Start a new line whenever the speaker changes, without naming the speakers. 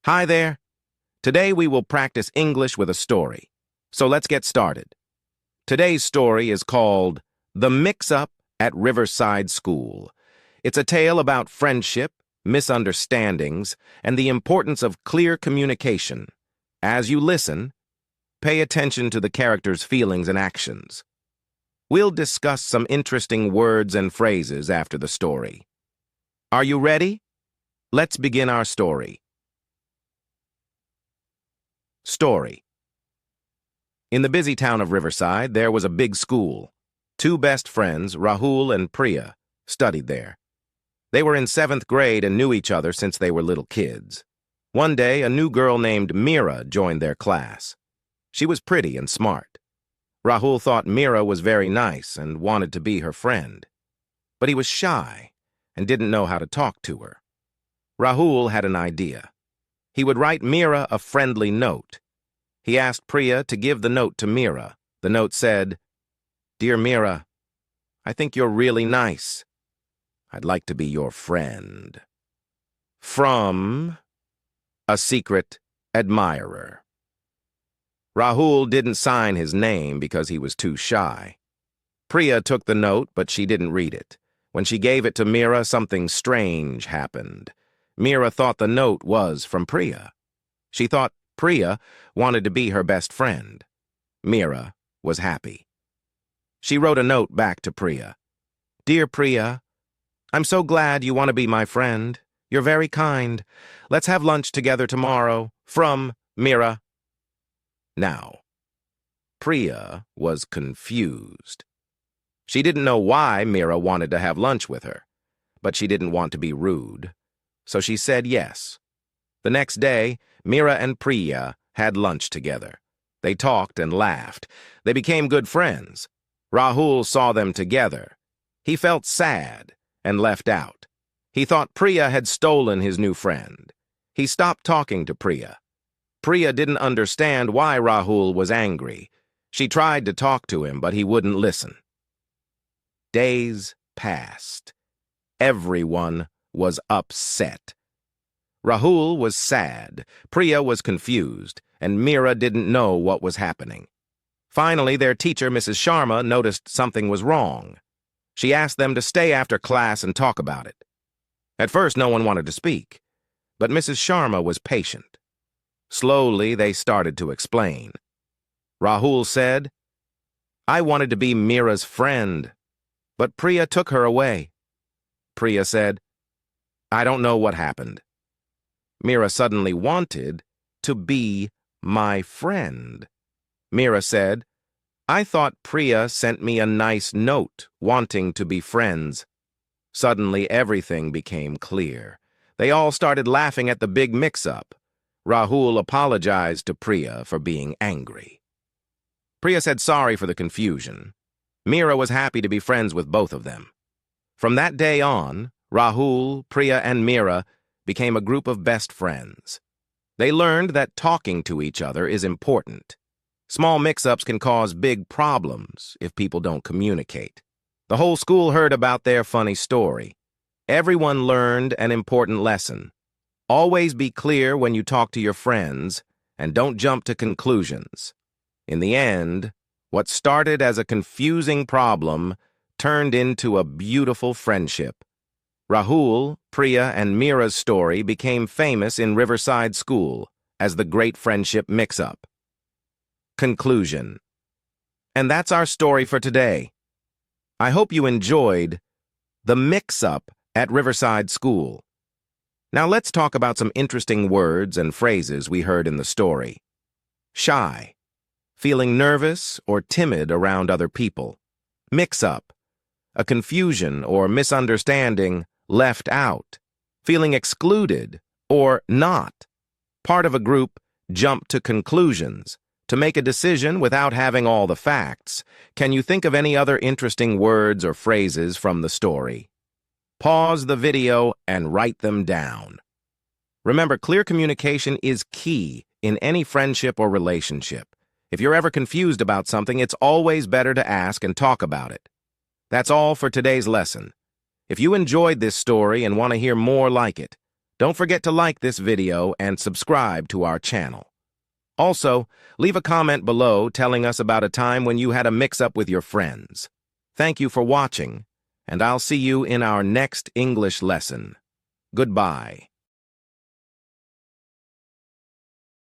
Hi there. Today we will practice English with a story. So let's get started. Today's story is called The Mix-Up at Riverside School. It's a tale about friendship, misunderstandings, and the importance of clear communication. As you listen, pay attention to the characters' feelings and actions. We'll discuss some interesting words and phrases after the story. Are you ready? Let's begin our story. Story. In the busy town of Riverside, there was a big school. Two best friends, Rahul and Priya, studied there. They were in 7th grade and knew each other since they were little kids. One day, a new girl named Mira joined their class. She was pretty and smart. Rahul thought Mira was very nice and wanted to be her friend. But he was shy and didn't know how to talk to her. Rahul had an idea. He would write Mira a friendly note. He asked Priya to give the note to Mira. The note said, "Dear Mira, I think you're really nice. I'd like to be your friend. From a secret admirer." Rahul didn't sign his name because he was too shy. Priya took the note, but she didn't read it. When she gave it to Mira, something strange happened. Mira thought the note was from Priya. She thought Priya wanted to be her best friend. Mira was happy. She wrote a note back to Priya. "Dear Priya, I'm so glad you want to be my friend. You're very kind. Let's have lunch together tomorrow. From Mira." Now, Priya was confused. She didn't know why Mira wanted to have lunch with her, but she didn't want to be rude. So she said yes. The next day, Mira and Priya had lunch together. They talked and laughed. They became good friends. Rahul saw them together. He felt sad and left out. He thought Priya had stolen his new friend. He stopped talking to Priya. Priya didn't understand why Rahul was angry. She tried to talk to him, but he wouldn't listen. Days passed. Everyone was upset. Rahul was sad, Priya was confused, and Mira didn't know what was happening. Finally, their teacher, Mrs. Sharma, noticed something was wrong. She asked them to stay after class and talk about it. At first, no one wanted to speak, but Mrs. Sharma was patient. Slowly, they started to explain. Rahul said, "I wanted to be Mira's friend, but Priya took her away." Priya said, "I don't know what happened. Mira suddenly wanted to be my friend." Mira said, "I thought Priya sent me a nice note wanting to be friends." Suddenly, everything became clear. They all started laughing at the big mix-up. Rahul apologized to Priya for being angry. Priya said sorry for the confusion. Mira was happy to be friends with both of them. From that day on, Rahul, Priya, and Mira became a group of best friends. They learned that talking to each other is important. Small mix-ups can cause big problems if people don't communicate. The whole school heard about their funny story. Everyone learned an important lesson. Always be clear when you talk to your friends, and don't jump to conclusions. In the end, what started as a confusing problem turned into a beautiful friendship. Rahul, Priya, and Mira's story became famous in Riverside School as the Great Friendship Mix-Up. Conclusion. And that's our story for today. I hope you enjoyed The Mix-Up at Riverside School. Now let's talk about some interesting words and phrases we heard in the story. Shy. Feeling nervous or timid around other people. Mix-up. A confusion or misunderstanding, left out. Feeling excluded or not. Part of a group, jump to conclusions. To make a decision without having all the facts. Can you think of any other interesting words or phrases from the story? Pause the video and write them down. Remember, clear communication is key in any friendship or relationship. If you're ever confused about something, it's always better to ask and talk about it. That's all for today's lesson. If you enjoyed this story and want to hear more like it, Don't forget to like this video and subscribe to our channel. Also, leave a comment below telling us about a time when you had a mix-up with your friends. Thank you for watching, and I'll see you in our next English lesson. Goodbye.